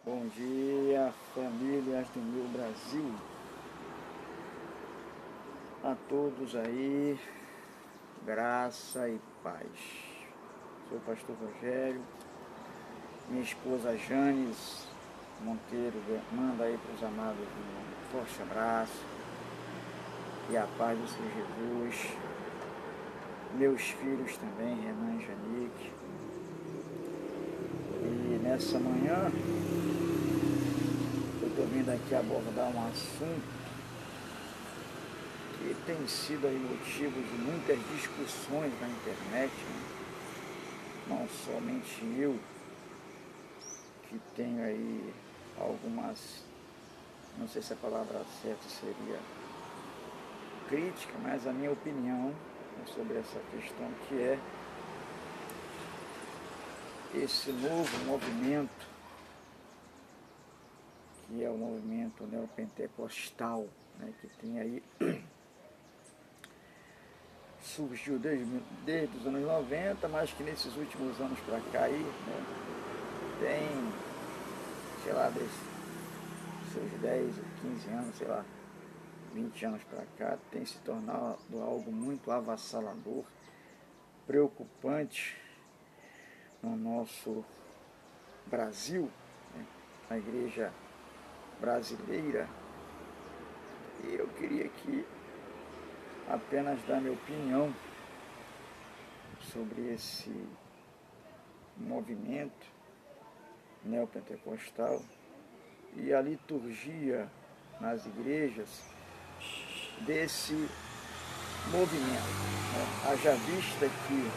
Bom dia, famílias do meu Brasil. A todos aí, graça e paz. Sou o pastor Rogério, minha esposa Janes Monteiro manda aí para os amados um forte abraço e a paz do Senhor Jesus. Meus filhos também, Renan e Janique. E nessa manhã eu estou vindo aqui abordar um assunto que tem sido aí motivo de muitas discussões na internet, né? Não somente eu, que tenho aí algumas, não sei se a palavra certa seria crítica, mas a minha opinião sobre essa questão, que é esse novo movimento, que é o movimento neopentecostal, né, que tem aí surgiu desde os anos 90, mas que nesses últimos anos para cá aí, né, tem, sei lá, desde seus 10 ou 15 anos, sei lá, 20 anos para cá, tem se tornado algo muito avassalador, preocupante no nosso Brasil, né, na igreja brasileira. E eu queria aqui apenas dar minha opinião sobre esse movimento neopentecostal e a liturgia nas igrejas desse movimento, né? Haja vista que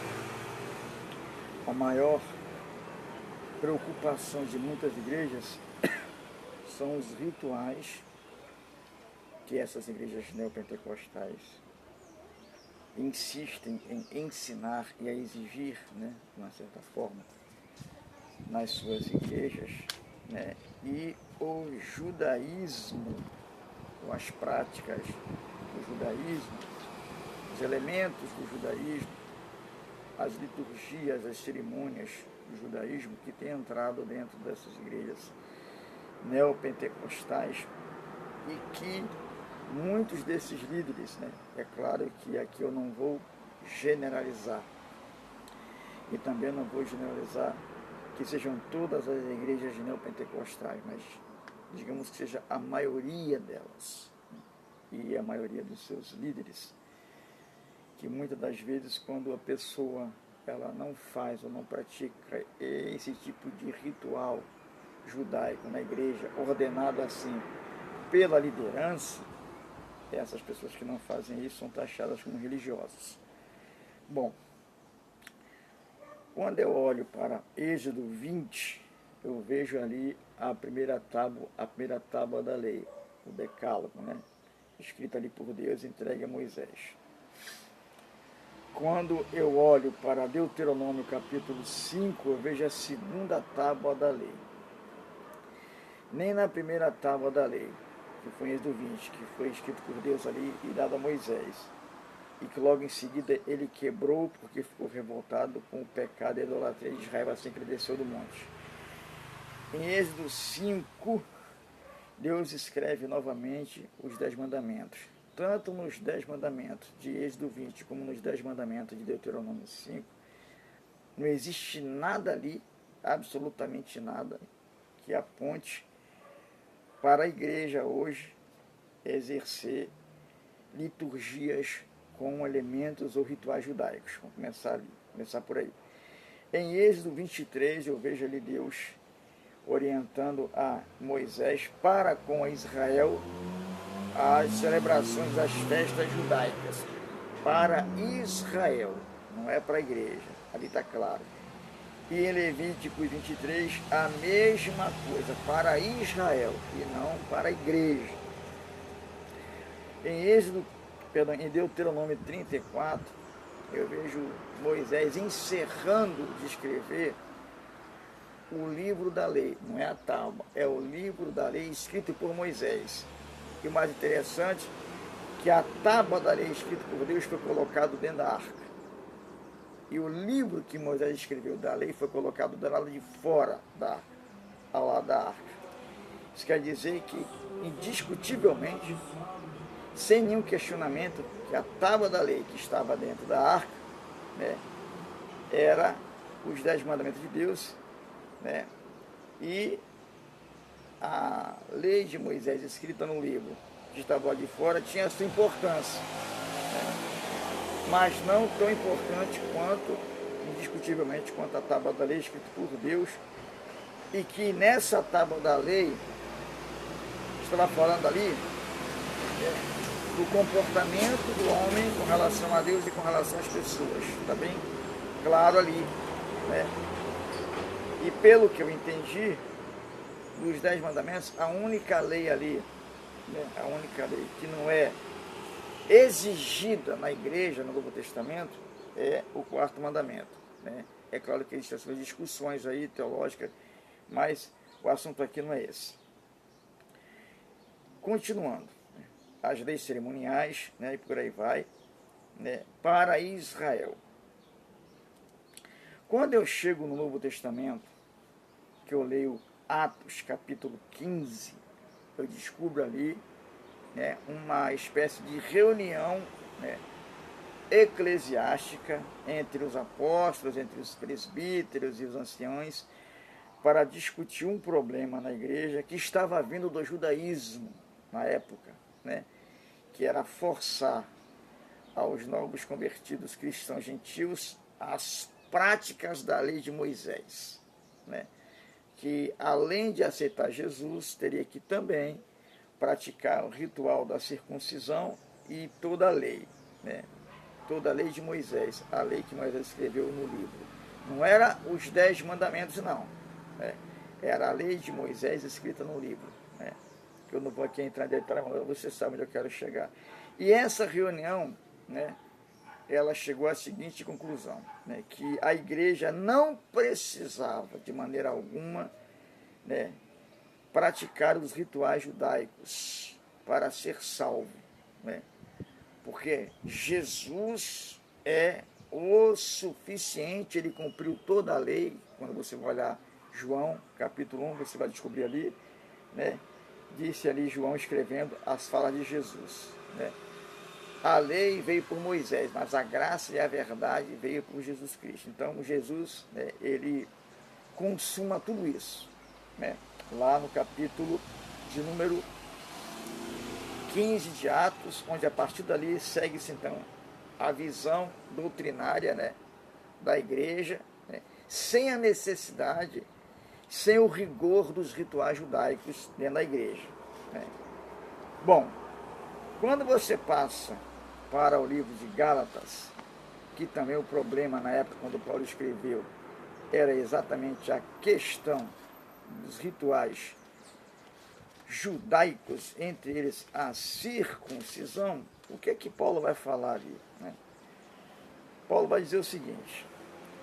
a maior preocupação de muitas igrejas são os rituais que essas igrejas neopentecostais insistem em ensinar e a exigir, né, de uma certa forma, nas suas igrejas, né, e o judaísmo, ou as práticas do judaísmo, os elementos do judaísmo, as liturgias, as cerimônias do judaísmo que tem entrado dentro dessas igrejas neopentecostais e que muitos desses líderes, né, é claro que aqui eu não vou generalizar e também não vou generalizar que sejam todas as igrejas neopentecostais, mas digamos que seja a maioria delas, né, e a maioria dos seus líderes, que muitas das vezes quando a pessoa ela não faz ou não pratica esse tipo de ritual judaico na igreja, ordenado assim pela liderança, essas pessoas que não fazem isso são taxadas como religiosas. Bom, quando eu olho para Êxodo 20, eu vejo ali a primeira tábua da lei, o decálogo, né? Escrita ali por Deus, entregue a Moisés. Quando eu olho para Deuteronômio capítulo 5, eu vejo a segunda tábua da lei. Nem na primeira tábua da lei, que foi em Êxodo 20, que foi escrito por Deus ali e dado a Moisés, e que logo em seguida ele quebrou porque ficou revoltado com o pecado e a idolatria de Israel assim que ele desceu do monte. Em Êxodo 5, Deus escreve novamente os 10 mandamentos. Tanto nos 10 mandamentos de Êxodo 20 como nos 10 mandamentos de Deuteronômio 5, não existe nada ali, absolutamente nada, que aponte para a igreja hoje exercer liturgias com elementos ou rituais judaicos. Vamos começar por aí. Em Êxodo 23, eu vejo ali Deus orientando a Moisés para com Israel as celebrações das festas judaicas. Para Israel, não é para a igreja, ali está claro. E em Levítico 23, a mesma coisa, para Israel e não para a igreja. Em Deuteronômio 34, eu vejo Moisés encerrando de escrever o livro da lei, não é a tábua, é o livro da lei escrito por Moisés. E o mais interessante, que a tábua da lei escrita por Deus foi colocado dentro da arca. E o livro que Moisés escreveu da lei foi colocado do lado de fora da arca, ao lado da arca. Isso quer dizer que, indiscutivelmente, sem nenhum questionamento, que a tábua da lei que estava dentro da arca, né, era os 10 mandamentos de Deus, né, e a lei de Moisés escrita no livro que estava lá de fora tinha a sua importância, né, mas não tão importante quanto, indiscutivelmente, quanto a tábua da lei escrita por Deus, e que nessa tábua da lei estava falando ali do comportamento do homem com relação a Deus e com relação às pessoas, está bem claro ali, né? E pelo que eu entendi, dos 10 mandamentos, a única lei ali, né, a única lei que não é exigida na igreja, no Novo Testamento, é o 4º mandamento, né? É claro que existem essas discussões aí teológicas, mas o assunto aqui não é esse. Continuando, né, as leis cerimoniais, né, e por aí vai, né, para Israel. Quando eu chego no Novo Testamento, que eu leio Atos, capítulo 15, eu descubro ali, né, uma espécie de reunião, né, eclesiástica entre os apóstolos, entre os presbíteros e os anciões, para discutir um problema na igreja que estava vindo do judaísmo na época, né, que era forçar aos novos convertidos cristãos gentios as práticas da lei de Moisés, né, que além de aceitar Jesus, teria que também praticar o ritual da circuncisão e toda a lei, né, toda a lei de Moisés, a lei que Moisés escreveu no livro. Não era os 10 mandamentos, não, né, era a lei de Moisés escrita no livro, né, que eu não vou aqui entrar em detalhe, mas você sabe onde eu quero chegar. E essa reunião, né, ela chegou à seguinte conclusão, né, que a igreja não precisava, de maneira alguma, né, praticar os rituais judaicos para ser salvo, né, porque Jesus é o suficiente, ele cumpriu toda a lei. Quando você vai olhar João, capítulo 1, você vai descobrir ali, né, disse ali João escrevendo as falas de Jesus, né, a lei veio por Moisés, mas a graça e a verdade veio por Jesus Cristo. Então, Jesus, né, ele consuma tudo isso, né, lá no capítulo de número 15 de Atos, onde a partir dali segue-se, então, a visão doutrinária, né, da igreja, né, sem a necessidade, sem o rigor dos rituais judaicos dentro da igreja, né. Bom, quando você passa para o livro de Gálatas, que também o problema na época quando Paulo escreveu era exatamente a questão dos rituais judaicos, entre eles a circuncisão, o que é que Paulo vai falar ali, né? Paulo vai dizer o seguinte: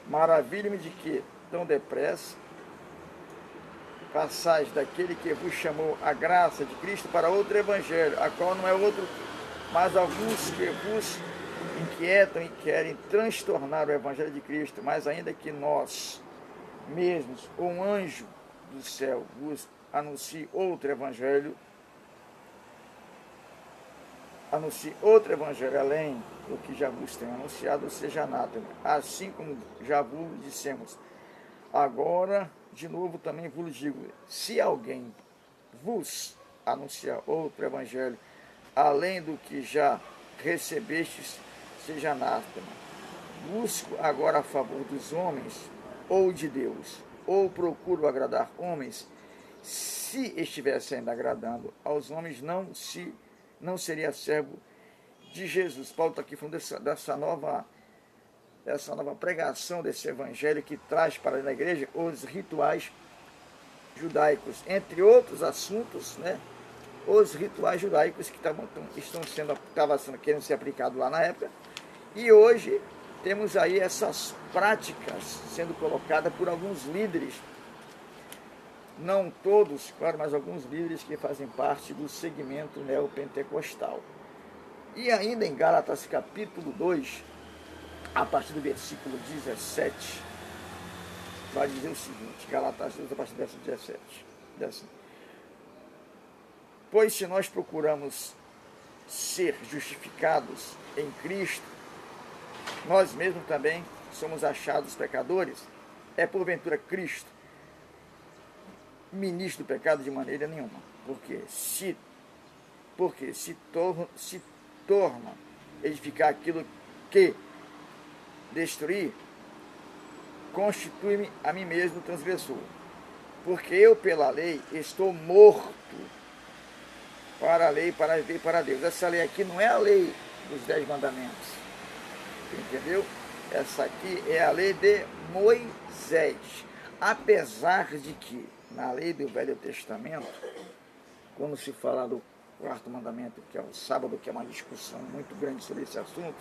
maravilho-me de que tão depressa passais daquele que vos chamou a graça de Cristo para outro evangelho, a qual não é outro, mas alguns que vos inquietam e querem transtornar o evangelho de Cristo, mas ainda que nós mesmos, ou um anjo do céu, vos anuncie outro evangelho além do que já vos tenho anunciado, seja anátema, assim como já vos dissemos. Agora, de novo, também vos digo, se alguém vos anunciar outro evangelho, além do que já recebestes, seja anátema. Busco agora a favor dos homens, ou de Deus, ou procuro agradar homens. Se estivesse ainda agradando aos homens, não seria servo de Jesus. Paulo está aqui falando dessa nova pregação, desse evangelho que traz para a igreja os rituais judaicos, entre outros assuntos, né? Os rituais judaicos que estavam querendo ser aplicados lá na época, e hoje temos aí essas práticas sendo colocadas por alguns líderes, não todos, claro, mas alguns líderes que fazem parte do segmento neopentecostal. E ainda em Gálatas capítulo 2, a partir do versículo 17, vai dizer o seguinte, Gálatas 2, a partir do versículo 17, diz assim: Pois se nós procuramos ser justificados em Cristo, nós mesmos também somos achados pecadores. É porventura Cristo ministro do pecado? De maneira nenhuma. Porque se torna edificar aquilo que destruir, constitui-me a mim mesmo transgressor. Porque eu, pela lei, estou morto para a lei, para viver para Deus. Essa lei aqui não é a lei dos 10 mandamentos. Entendeu? Essa aqui é a lei de Moisés. Apesar de que, na lei do Velho Testamento, quando se fala do quarto mandamento, que é o sábado, que é uma discussão muito grande sobre esse assunto,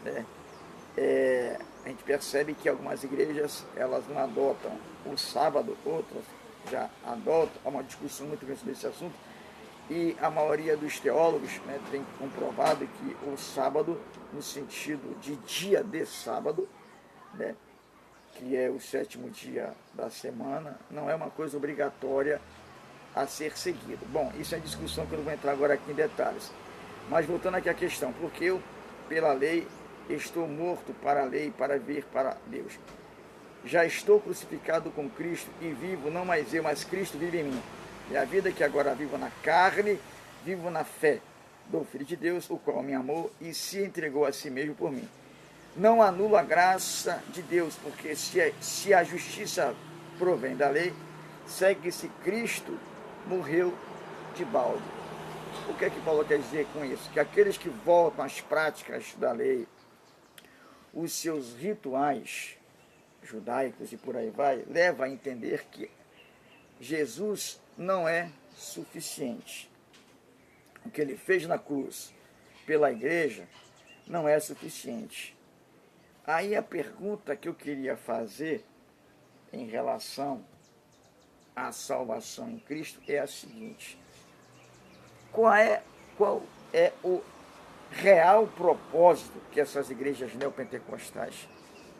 né, a gente percebe que algumas igrejas, elas não adotam o sábado, outras já adotam. Há uma discussão muito grande sobre esse assunto, e a maioria dos teólogos, né, tem comprovado que o sábado, no sentido de dia de sábado, né, que é o 7º dia da semana, não é uma coisa obrigatória a ser seguido. Bom, isso é discussão que eu não vou entrar agora aqui em detalhes. Mas voltando aqui à questão, porque eu, pela lei, estou morto para a lei, para vir para Deus. Já estou crucificado com Cristo e vivo, não mais eu, mas Cristo vive em mim. E a vida que agora vivo na carne, vivo na fé do Filho de Deus, o qual me amou e se entregou a si mesmo por mim. Não anulo a graça de Deus, porque se a justiça provém da lei, segue-se Cristo morreu de balde. O que é que Paulo quer dizer com isso? Que aqueles que voltam às práticas da lei, os seus rituais judaicos e por aí vai, leva a entender que Jesus não é suficiente. O que ele fez na cruz pela igreja não é suficiente. Aí a pergunta que eu queria fazer em relação à salvação em Cristo é a seguinte: qual é o real propósito que essas igrejas neopentecostais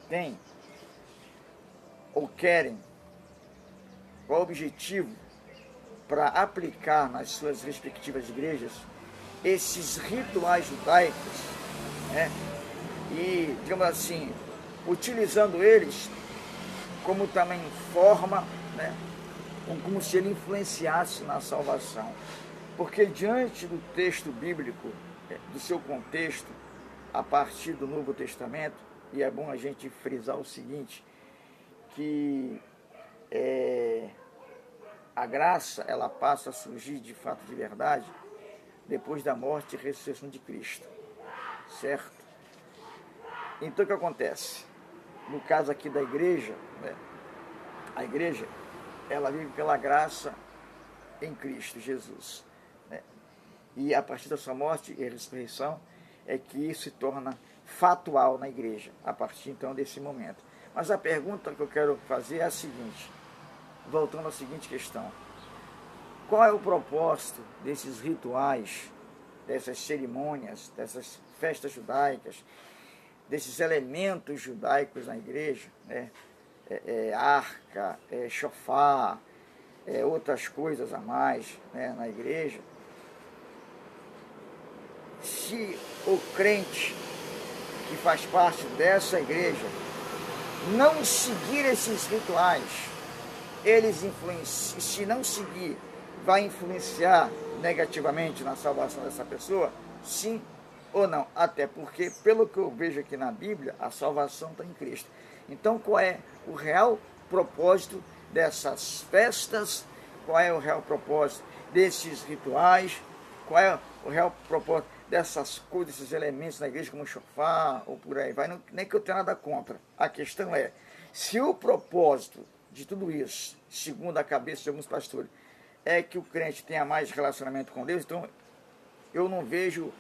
têm ou querem? Qual o objetivo para aplicar nas suas respectivas igrejas esses rituais judaicos, né? E, digamos assim, utilizando eles como também forma, né? Como se ele influenciasse na salvação. Porque diante do texto bíblico, do seu contexto, a partir do Novo Testamento, e é bom a gente frisar o seguinte, que a graça, ela passa a surgir de fato, de verdade, depois da morte e ressurreição de Cristo, certo? Então o que acontece? No caso aqui da igreja, né, a igreja, ela vive pela graça em Cristo Jesus, né? E a partir da sua morte e ressurreição é que isso se torna fatual na igreja, a partir então desse momento. Mas a pergunta que eu quero fazer é a seguinte, voltando à seguinte questão: qual é o propósito desses rituais, dessas cerimônias, dessas festas judaicas, desses elementos judaicos na igreja, né? Arca, shofar, outras coisas a mais, né, na igreja? Se o crente que faz parte dessa igreja não seguir esses rituais, eles influenciam, se não seguir, vai influenciar negativamente na salvação dessa pessoa? Sim ou não? Até porque, pelo que eu vejo aqui na Bíblia, a salvação está em Cristo. Então, qual é o real propósito dessas festas? Qual é o real propósito desses rituais? Qual é o real propósito dessas coisas, desses elementos na igreja, como shofar ou por aí vai? Não, nem que eu tenha nada contra. A questão é, se o propósito de tudo isso, segundo a cabeça de alguns pastores, é que o crente tenha mais relacionamento com Deus, então eu não vejo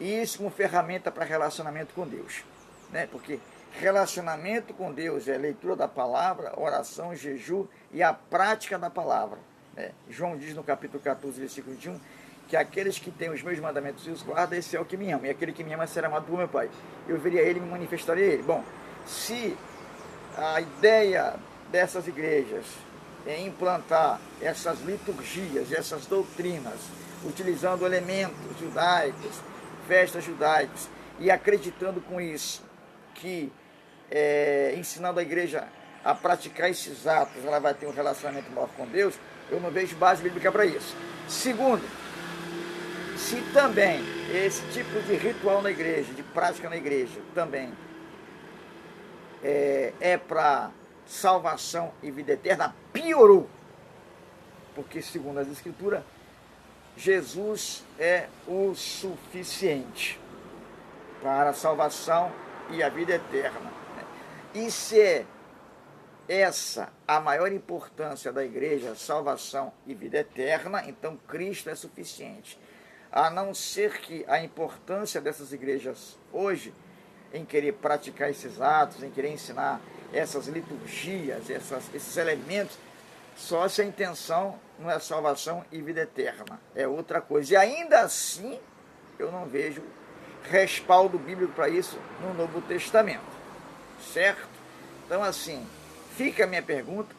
isso como ferramenta para relacionamento com Deus, né? Porque relacionamento com Deus é leitura da palavra, oração, jejum e a prática da palavra, né? João diz no capítulo 14, versículo 21, que aqueles que têm os meus mandamentos e os guardam, esse é o que me ama, e aquele que me ama será amado por meu Pai. Eu veria ele e me manifestaria a ele. Bom, se a ideia dessas igrejas implantar essas liturgias, essas doutrinas, utilizando elementos judaicos, festas judaicas, e acreditando com isso que, ensinando a igreja a praticar esses atos, ela vai ter um relacionamento maior com Deus, eu não vejo base bíblica para isso. Segundo, se também esse tipo de ritual na igreja, de prática na igreja, também é para salvação e vida eterna, piorou. Porque, segundo as Escrituras, Jesus é o suficiente para a salvação e a vida eterna. E se é essa a maior importância da igreja, salvação e vida eterna, então Cristo é suficiente. A não ser que a importância dessas igrejas hoje, em querer praticar esses atos, em querer ensinar essas liturgias, esses elementos, só se a intenção não é salvação e vida eterna, é outra coisa. E ainda assim, eu não vejo respaldo bíblico para isso no Novo Testamento, certo? Então, assim, fica a minha pergunta,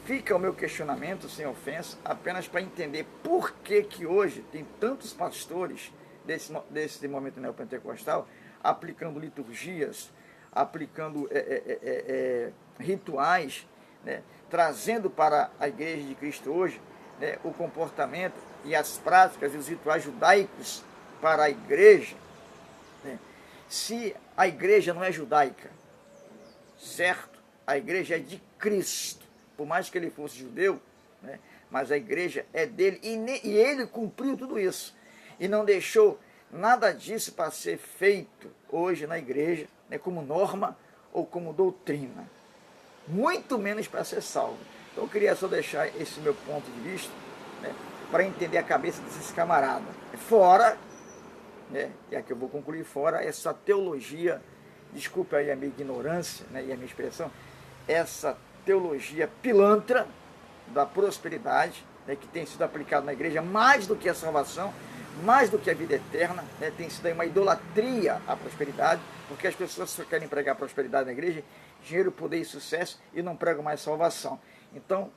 fica o meu questionamento, sem ofensa, apenas para entender por que hoje tem tantos pastores desse momento neopentecostal aplicando liturgias, aplicando rituais, né, trazendo para a Igreja de Cristo hoje, né, o comportamento e as práticas e os rituais judaicos para a igreja, né? Se a igreja não é judaica, certo? A igreja é de Cristo, por mais que ele fosse judeu, né? Mas a igreja é dele, e ele cumpriu tudo isso, e não deixou nada disso para ser feito hoje na igreja, né, como norma ou como doutrina, muito menos para ser salvo. Então eu queria só deixar esse meu ponto de vista, né, para entender a cabeça desses camaradas. Fora, né, e aqui eu vou concluir, fora essa teologia, desculpe aí a minha ignorância, né, e a minha expressão, essa teologia pilantra da prosperidade, né, que tem sido aplicada na igreja mais do que a salvação, mais do que a vida eterna, né, tem sido aí uma idolatria à prosperidade, porque as pessoas só querem pregar prosperidade na igreja, dinheiro, poder e sucesso, e não pregam mais salvação. Então,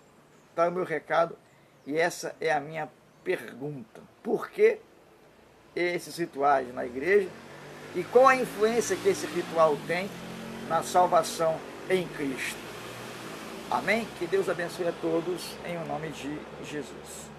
está o meu recado, e essa é a minha pergunta. Por que esses rituais na igreja, e qual a influência que esse ritual tem na salvação em Cristo? Amém? Que Deus abençoe a todos, em nome de Jesus.